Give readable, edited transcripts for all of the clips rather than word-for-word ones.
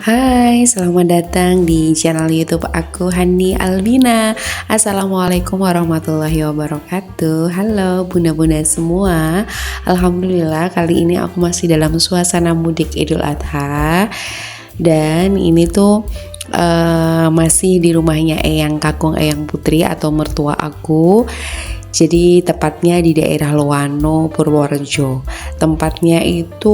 Hai, selamat datang di channel YouTube aku Hani Albina. Assalamualaikum warahmatullahi wabarakatuh. Halo bunda-bunda semua. Alhamdulillah kali ini aku masih dalam suasana mudik Idul Adha. Dan ini tuh masih di rumahnya Eyang Kakung Eyang Putri atau mertua aku. Jadi tepatnya di daerah Loano, Purworejo. Tempatnya itu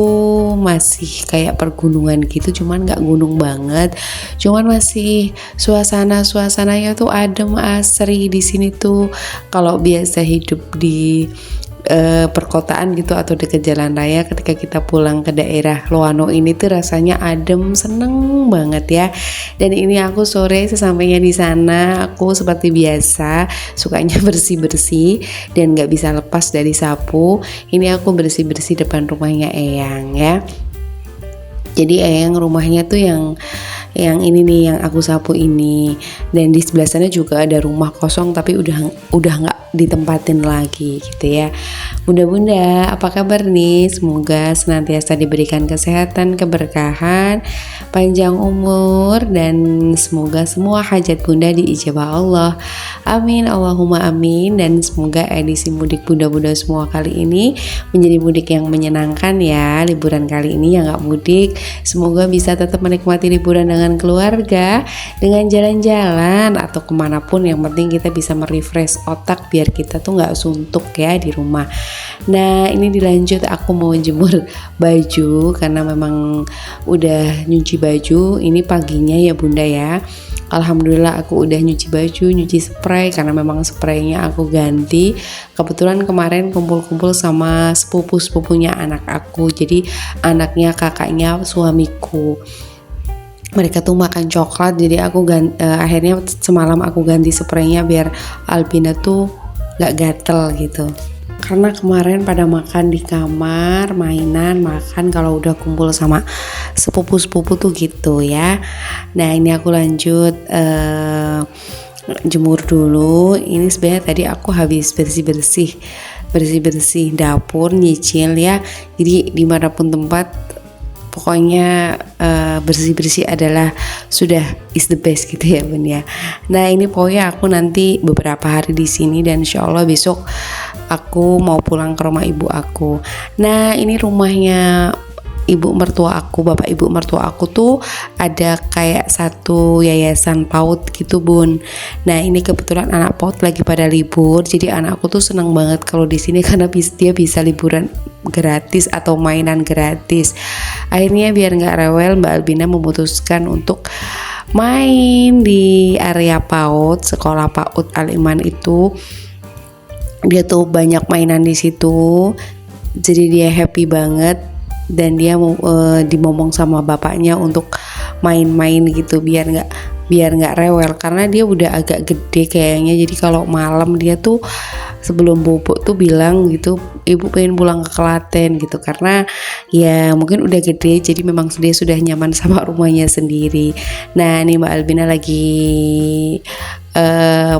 masih kayak pergunungan gitu, cuman nggak gunung banget. Cuman masih suasananya tuh adem, asri di sini tuh. Kalau biasa hidup di perkotaan gitu atau dekat jalan raya, ketika kita pulang ke daerah Loano ini tuh rasanya adem, seneng banget ya. Dan ini aku sore sesampainya di sana, aku seperti biasa sukanya bersih-bersih dan nggak bisa lepas dari sapu. Ini aku bersih-bersih depan rumahnya Eyang ya. Jadi Eyang rumahnya tuh yang ini nih, yang aku sapu ini. Dan di sebelah sana juga ada rumah kosong tapi udah nggak ditempatin lagi gitu ya. Bunda-bunda, apa kabar nih? Semoga senantiasa diberikan kesehatan, keberkahan, panjang umur, dan semoga semua hajat bunda diijabah Allah. Amin, Allahumma amin. Dan semoga edisi mudik bunda-bunda semua kali ini menjadi mudik yang menyenangkan ya. Liburan kali ini yang gak mudik, semoga bisa tetap menikmati liburan dengan keluarga, dengan jalan-jalan atau kemanapun. Yang penting kita bisa merefresh otak biar kita tuh gak suntuk ya di rumah. Nah ini dilanjut, aku mau jemur baju karena memang udah nyuci baju. Ini paginya ya bunda ya. Alhamdulillah aku udah nyuci baju, nyuci spray karena memang spraynya aku ganti. Kebetulan kemarin kumpul-kumpul sama sepupu-sepupunya anak aku. Jadi anaknya kakaknya suamiku, mereka tuh makan coklat, jadi aku akhirnya semalam aku ganti spraynya biar Albina tuh gak gatel gitu. Karena kemarin pada makan di kamar, mainan, makan kalau udah kumpul sama sepupu-sepupu tuh gitu ya. Nah ini aku lanjut jemur dulu. Ini sebenarnya tadi aku habis bersih-bersih dapur, nyicil ya. Jadi dimanapun tempat pokoknya bersih-bersih adalah sudah is the best gitu ya bun ya. Nah ini pokoknya aku nanti beberapa hari di sini dan insya Allah besok aku mau pulang ke rumah ibu aku. Nah ini rumahnya ibu mertua aku, bapak ibu mertua aku tuh ada kayak satu yayasan PAUD gitu bun. Nah ini kebetulan anak PAUD lagi pada libur, jadi anakku tuh seneng banget kalau di sini karena dia bisa liburan gratis atau mainan gratis. Akhirnya biar nggak rewel, Mbak Albina memutuskan untuk main di area PAUD, sekolah PAUD Al-Iman itu. Dia tuh banyak mainan di situ, jadi dia happy banget. Dan dia dimomong sama bapaknya untuk main-main gitu biar nggak rewel karena dia udah agak gede kayaknya. Jadi kalau malam dia tuh sebelum bobok tuh bilang gitu, ibu pengen pulang ke Klaten gitu, karena ya mungkin udah gede jadi memang dia sudah nyaman sama rumahnya sendiri. Nah nih Mbak Albina lagi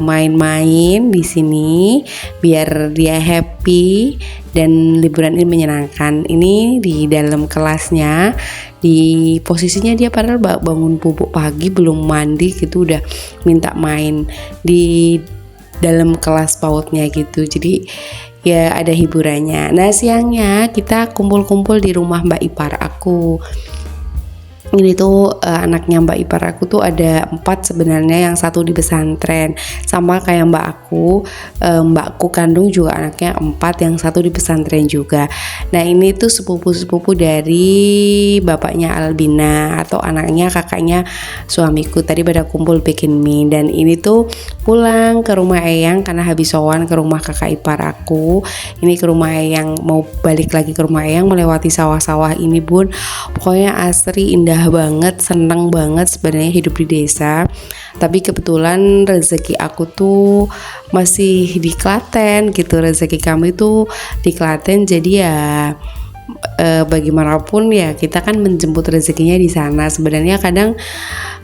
main-main di sini biar dia happy dan liburan ini menyenangkan. Ini di dalam kelasnya, di posisinya dia padahal bangun bubuk pagi belum mandi gitu udah minta main di dalam kelas PAUD-nya gitu. Jadi ya ada hiburannya. Nah siangnya kita kumpul-kumpul di rumah Mbak ipar aku. Ini tuh anaknya Mbak ipar aku tuh ada 4 sebenarnya, yang satu di pesantren sama kayak mbakku kandung juga anaknya 4, yang satu di pesantren juga. Nah ini tuh sepupu-sepupu dari bapaknya Albina atau anaknya kakaknya suamiku tadi pada kumpul bikin mie. Dan ini tuh pulang ke rumah Eyang karena habis sowan ke rumah kakak ipar aku. Ini ke rumah Eyang, mau balik lagi ke rumah Eyang melewati sawah-sawah ini bun. Pokoknya asri, indah banget, seneng banget sebenarnya hidup di desa. Tapi kebetulan rezeki aku tuh masih di Klaten gitu, rezeki kami tuh di Klaten. Jadi ya bagaimanapun ya kita kan menjemput rezekinya di sana. Sebenarnya kadang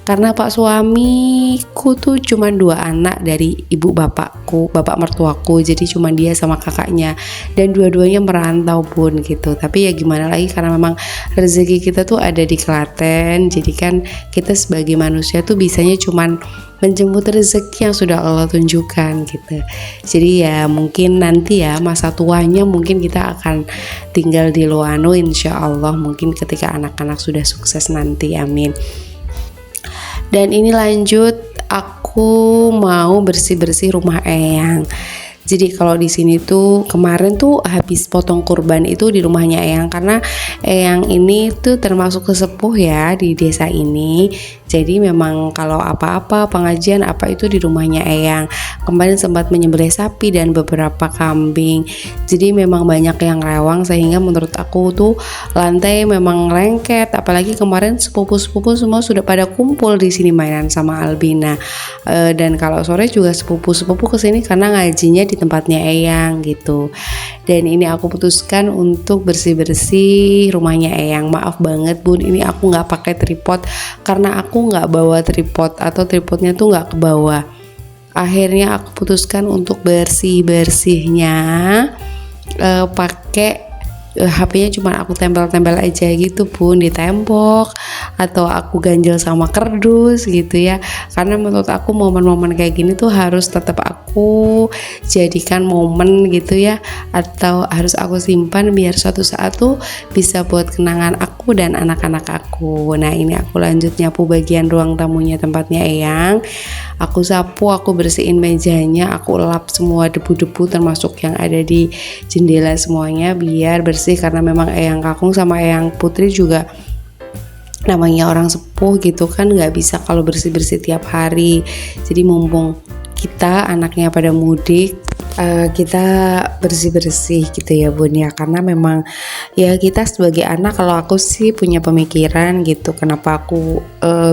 karena pak suamiku tuh cuma 2 anak dari ibu bapakku, bapak mertuaku, jadi cuma dia sama kakaknya, dan dua-duanya merantau Bun gitu. Tapi ya gimana lagi, karena memang rezeki kita tuh ada di Klaten, jadi kan kita sebagai manusia tuh bisanya cuman menjemput rezeki yang sudah Allah tunjukkan gitu. Jadi ya mungkin nanti ya masa tuanya mungkin kita akan tinggal di Loano insya Allah, mungkin ketika anak-anak sudah sukses nanti, amin. Dan ini lanjut, aku mau bersih-bersih rumah Eyang. Jadi kalau di sini tuh kemarin tuh habis potong kurban itu di rumahnya Eyang, karena Eyang ini tuh termasuk sesepuh ya di desa ini. Jadi memang kalau apa-apa pengajian apa itu di rumahnya Eyang. Kemarin sempat menyembelih sapi dan beberapa kambing. Jadi memang banyak yang rewang, sehingga menurut aku tuh lantai memang lengket. Apalagi kemarin sepupu-sepupu semua sudah pada kumpul di sini mainan sama Albina. Dan kalau sore juga sepupu-sepupu kesini karena ngajinya di tempatnya Eyang gitu. Dan ini aku putuskan untuk bersih-bersih rumahnya Eyang. Maaf banget Bun, ini aku nggak pakai tripod karena aku nggak bawa tripod, atau tripodnya tuh nggak ke bawah. Akhirnya aku putuskan untuk bersih-bersihnya pakai HP-nya cuma aku tempel-tempel aja gitu Bun di tembok, atau aku ganjel sama kardus gitu ya. Karena menurut aku momen-momen kayak gini tuh harus tetap aku jadikan momen gitu ya, atau harus aku simpan biar suatu saat tuh bisa buat kenangan aku dan anak-anak aku. Nah ini aku lanjut nyapu bagian ruang tamunya tempatnya Eyang. Aku sapu, aku bersihin mejanya, aku lap semua debu-debu termasuk yang ada di jendela semuanya biar bersih, karena memang Eyang Kakung sama Eyang Putri juga namanya orang sepuh gitu kan, nggak bisa kalau bersih-bersih tiap hari. Jadi mumpung kita anaknya pada mudik, kita bersih-bersih gitu ya Bun ya, karena memang ya kita sebagai anak, kalau aku sih punya pemikiran gitu, kenapa aku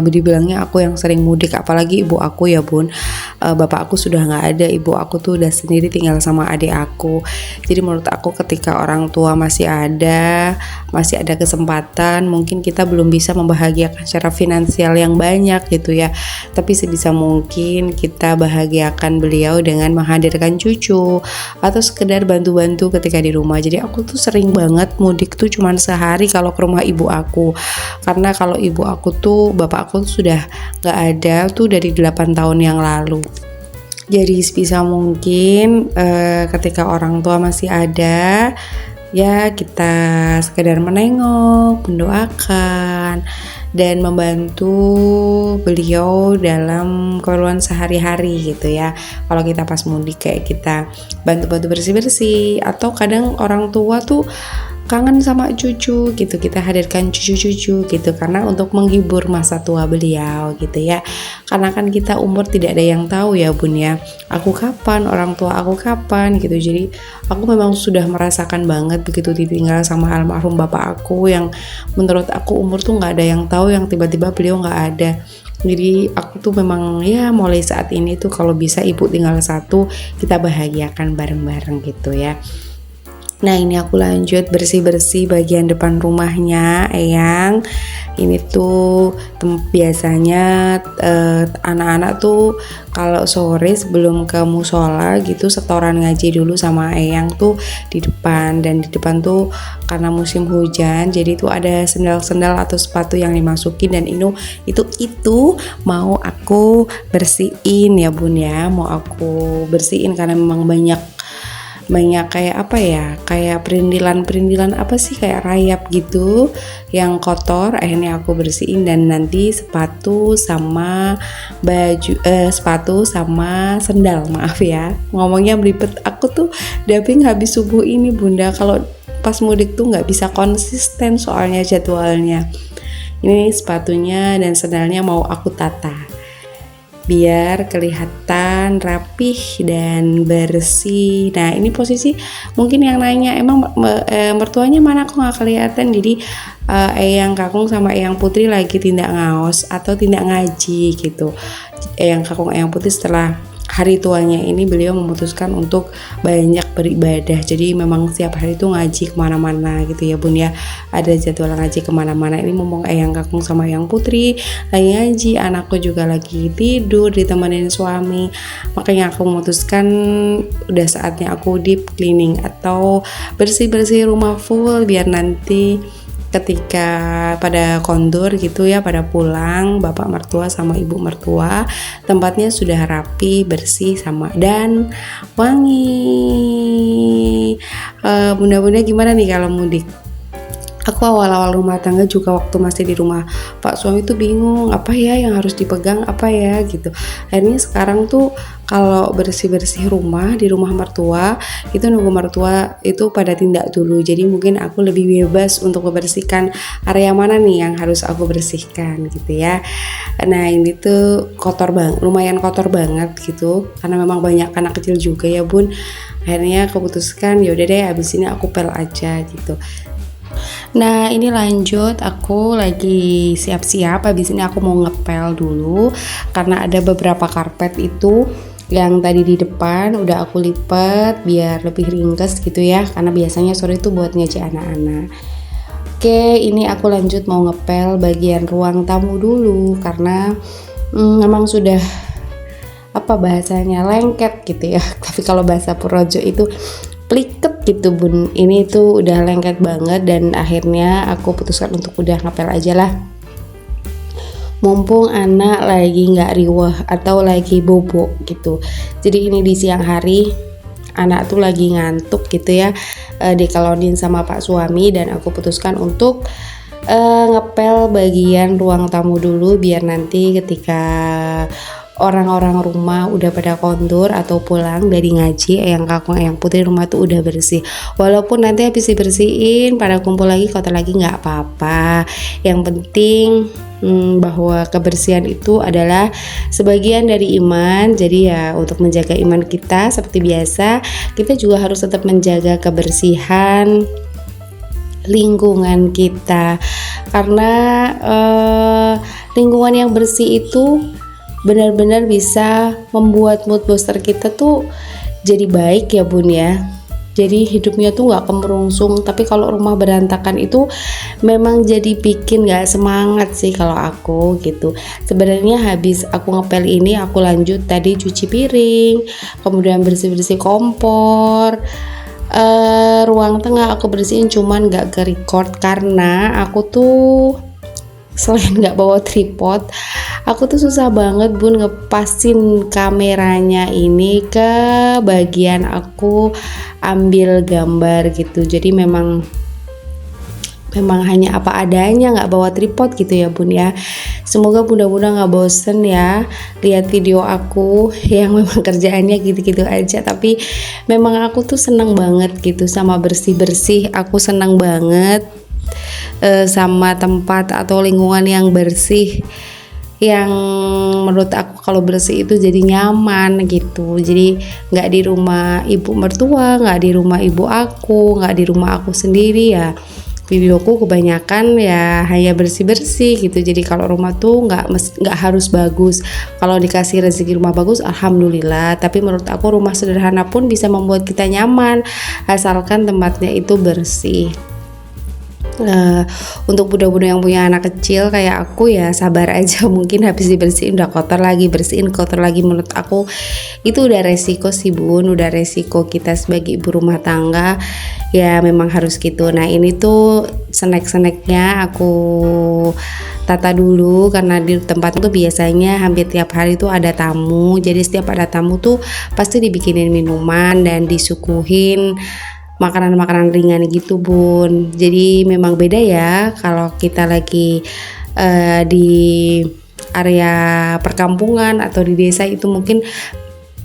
dibilangnya aku yang sering mudik, apalagi ibu aku ya Bun. Bapak aku sudah nggak ada, ibu aku tuh udah sendiri tinggal sama adik aku. Jadi menurut aku ketika orang tua masih ada kesempatan, mungkin kita belum bisa membahagiakan secara finansial yang banyak gitu ya, tapi sebisa mungkin kita bahagiakan beliau dengan menghadirkan cucu atau sekedar bantu-bantu ketika di rumah. Jadi aku tuh sering banget mudik tuh cuman sehari kalau ke rumah ibu aku, karena kalau ibu aku tuh bapak aku tuh sudah gak ada tuh dari 8 tahun yang lalu. Jadi sebisa mungkin ketika orang tua masih ada ya kita sekedar menengok, mendoakan, dan membantu beliau dalam keperluan sehari-hari gitu ya. Kalau kita pas mudik kayak kita bantu-bantu bersih-bersih, atau kadang orang tua tuh kangen sama cucu gitu, kita hadirkan cucu-cucu gitu, karena untuk menghibur masa tua beliau gitu ya. Karena kan kita umur tidak ada yang tahu ya Bun ya, aku kapan, orang tua aku kapan gitu. Jadi aku memang sudah merasakan banget begitu ditinggal sama almarhum bapak aku, yang menurut aku umur tuh nggak ada yang tahu, yang tiba-tiba beliau nggak ada. Jadi aku tuh memang ya mulai saat ini tuh kalau bisa ibu tinggal satu, kita bahagiakan bareng-bareng gitu ya. Nah ini aku lanjut bersih-bersih bagian depan rumahnya Eyang. Ini tuh biasanya anak-anak tuh kalau sore sebelum ke musola gitu setoran ngaji dulu sama Eyang tuh di depan. Dan di depan tuh karena musim hujan, jadi tuh ada sendal-sendal atau sepatu yang dimasukin, dan itu mau aku bersihin ya Bun ya. Mau aku bersihin karena memang banyak kayak apa ya, kayak perindilan apa sih, kayak rayap gitu yang kotor. Akhirnya aku bersihin, dan nanti sepatu sama sendal, maaf ya ngomongnya belibet. Aku tuh dabbing habis subuh ini Bunda, kalau pas mudik tuh nggak bisa konsisten soalnya jadwalnya. Ini sepatunya dan sendalnya mau aku tata biar kelihatan rapih dan bersih. Nah ini posisi mungkin yang nanya emang mertuanya mana kok nggak kelihatan. Jadi Eyang Kakung sama Eyang Putri lagi tindak ngaos atau tindak ngaji gitu. Eyang Kakung Eyang Putri setelah hari tuanya ini beliau memutuskan untuk banyak beribadah. Jadi memang setiap hari itu ngaji kemana-mana gitu ya bun ya. Ada jadwal ngaji kemana-mana. Ini ngomong Eyang Kakung sama Eyang Putri lagi ngaji, anakku juga lagi tidur ditemenin suami. Makanya aku memutuskan udah saatnya aku deep cleaning atau bersih-bersih rumah full, biar nanti ketika pada kondur gitu ya, pada pulang bapak mertua sama ibu mertua, tempatnya sudah rapi, bersih sama dan wangi. Bunda-bunda gimana nih kalau mudik? Aku awal-awal rumah tangga juga waktu masih di rumah Pak suami tuh bingung apa ya yang harus dipegang apa ya gitu. Akhirnya sekarang tuh kalau bersih-bersih rumah di rumah mertua itu nunggu mertua itu pada tindak dulu. Jadi mungkin aku lebih bebas untuk membersihkan area mana nih yang harus aku bersihkan gitu ya. Nah ini tuh kotor banget, lumayan kotor banget gitu karena memang banyak anak kecil juga ya bun. Akhirnya keputuskan yaudah deh abis ini aku pel aja gitu. Nah ini lanjut, aku lagi siap-siap, habis ini aku mau ngepel dulu karena ada beberapa karpet itu yang tadi di depan udah aku lipat biar lebih ringkes gitu ya, karena biasanya sore itu buat ngaji anak-anak. Oke, ini aku lanjut mau ngepel bagian ruang tamu dulu karena memang sudah apa bahasanya lengket gitu ya. Tapi kalau bahasa Purworejo itu pliket gitu bun. Ini tuh udah lengket banget dan akhirnya aku putuskan untuk udah ngepel aja lah. Mumpung anak lagi nggak riweh atau lagi bobo gitu. Jadi ini di siang hari anak tuh lagi ngantuk gitu ya, dikalonin sama pak suami dan aku putuskan untuk ngepel bagian ruang tamu dulu biar nanti ketika orang-orang rumah udah pada kondur atau pulang dari ngaji, Eyang Kakung, Eyang Putri rumah tuh udah bersih. Walaupun nanti habis dibersihin pada kumpul lagi kotor lagi nggak apa-apa. Yang penting bahwa kebersihan itu adalah sebagian dari iman. Jadi ya untuk menjaga iman kita seperti biasa, kita juga harus tetap menjaga kebersihan lingkungan kita karena lingkungan yang bersih itu benar-benar bisa membuat mood booster kita tuh jadi baik ya bun ya. Jadi hidupnya tuh gak kemerungsung. Tapi kalau rumah berantakan itu memang jadi bikin gak semangat sih kalau aku gitu. Sebenarnya habis aku ngepel ini aku lanjut tadi cuci piring, kemudian bersih-bersih kompor. Ruang tengah aku bersihin cuman gak ke record karena aku tuh selain gak bawa tripod, aku tuh susah banget bun ngepasin kameranya ini ke bagian aku ambil gambar gitu. Jadi memang hanya apa adanya, nggak bawa tripod gitu ya bun ya. Semoga bunda-bunda nggak bosen ya lihat video aku yang memang kerjaannya gitu-gitu aja, tapi memang aku tuh seneng banget gitu sama bersih-bersih. Aku seneng banget sama tempat atau lingkungan yang bersih, yang menurut aku kalau bersih itu jadi nyaman gitu. Jadi nggak di rumah ibu mertua, nggak di rumah ibu aku, nggak di rumah aku sendiri ya. Videoku kebanyakan ya hanya bersih-bersih gitu. Jadi kalau rumah tuh nggak harus bagus. Kalau dikasih rezeki rumah bagus alhamdulillah. Tapi menurut aku rumah sederhana pun bisa membuat kita nyaman asalkan tempatnya itu bersih. Untuk bunda-bunda yang punya anak kecil kayak aku ya sabar aja, mungkin habis dibersihin udah kotor lagi, bersihin kotor lagi. Menurut aku itu udah resiko sih bun, udah resiko kita sebagai ibu rumah tangga ya, memang harus gitu. Nah ini tuh snack-snacknya aku tata dulu karena di tempat tuh biasanya hampir tiap hari tuh ada tamu. Jadi setiap ada tamu tuh pasti dibikinin minuman dan disuguhin makanan-makanan ringan gitu bun. Jadi memang beda ya kalau kita lagi di area perkampungan atau di desa, itu mungkin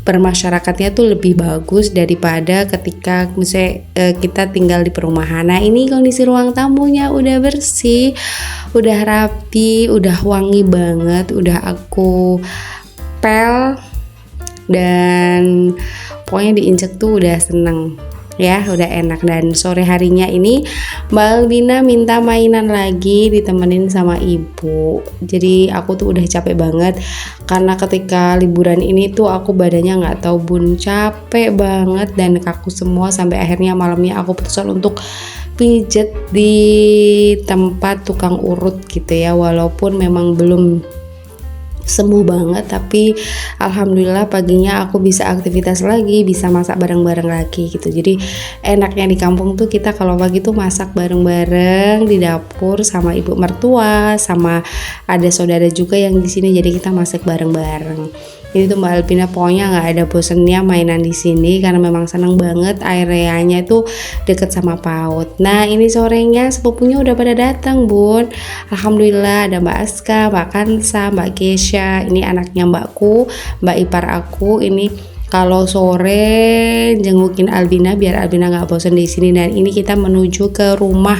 bermasyarakatnya tuh lebih bagus daripada ketika misalnya kita tinggal di perumahan. Nah ini kondisi ruang tamunya udah bersih, udah rapi, udah wangi banget, udah aku pel dan pokoknya diinjek tuh udah seneng. ya, udah enak. Dan sore harinya ini Mbak Albina minta mainan lagi ditemenin sama ibu. Jadi aku tuh udah capek banget karena ketika liburan ini tuh aku badannya nggak tahu bun, capek banget dan kaku semua, sampai akhirnya malamnya aku putuskan untuk pijet di tempat tukang urut gitu ya, walaupun memang belum sembuh banget, tapi alhamdulillah paginya aku bisa aktivitas lagi, bisa masak bareng-bareng lagi gitu. Jadi enaknya di kampung tuh kita kalau pagi tuh masak bareng-bareng di dapur sama ibu mertua, sama ada saudara juga yang di sini, jadi kita masak bareng-bareng. Ini tuh Mbak Alpina pokoknya nggak ada bosennya mainan di sini karena memang seneng banget, areanya itu deket sama PAUD. Nah ini sorenya sepupunya udah pada datang bun. Alhamdulillah ada Mbak Aska, Mbak Kansa, Mbak Kesha, ini anaknya mbakku, Mbak ipar aku. Ini kalau sore jengukin Albina biar Albina nggak bosan di sini. Dan ini kita menuju ke rumah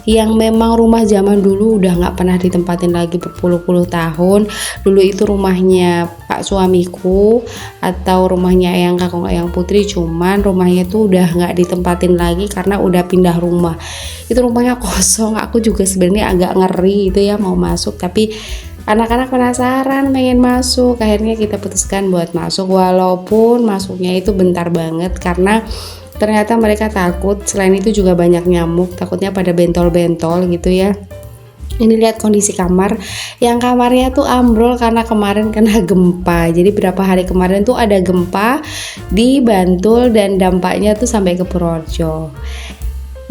yang memang rumah zaman dulu, udah nggak pernah ditempatin lagi berpuluh-puluh tahun. Dulu itu rumahnya pak suamiku atau rumahnya Eyang Kakung Eyang Putri, cuman rumahnya tuh udah nggak ditempatin lagi karena udah pindah rumah. Itu rumahnya kosong. Aku juga sebenarnya agak ngeri itu ya mau masuk, tapi anak-anak penasaran pengen masuk, akhirnya kita putuskan buat masuk, walaupun masuknya itu bentar banget karena ternyata mereka takut. Selain itu juga banyak nyamuk, takutnya pada bentol-bentol gitu ya. Ini lihat kondisi kamar, yang kamarnya tuh ambrol karena kemarin kena gempa. Jadi berapa hari kemarin tuh ada gempa di Bantul dan dampaknya tuh sampai ke Purworejo.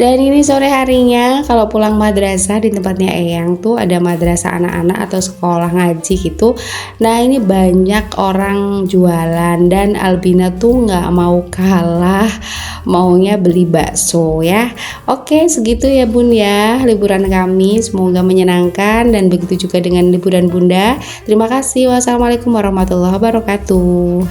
Dan ini sore harinya kalau pulang madrasah di tempatnya Eyang tuh ada madrasah anak-anak atau sekolah ngaji gitu. Nah ini banyak orang jualan dan Albina tuh nggak mau kalah, maunya beli bakso ya. Oke segitu ya bun ya liburan kami, semoga menyenangkan dan begitu juga dengan liburan bunda. Terima kasih, wassalamualaikum warahmatullahi wabarakatuh.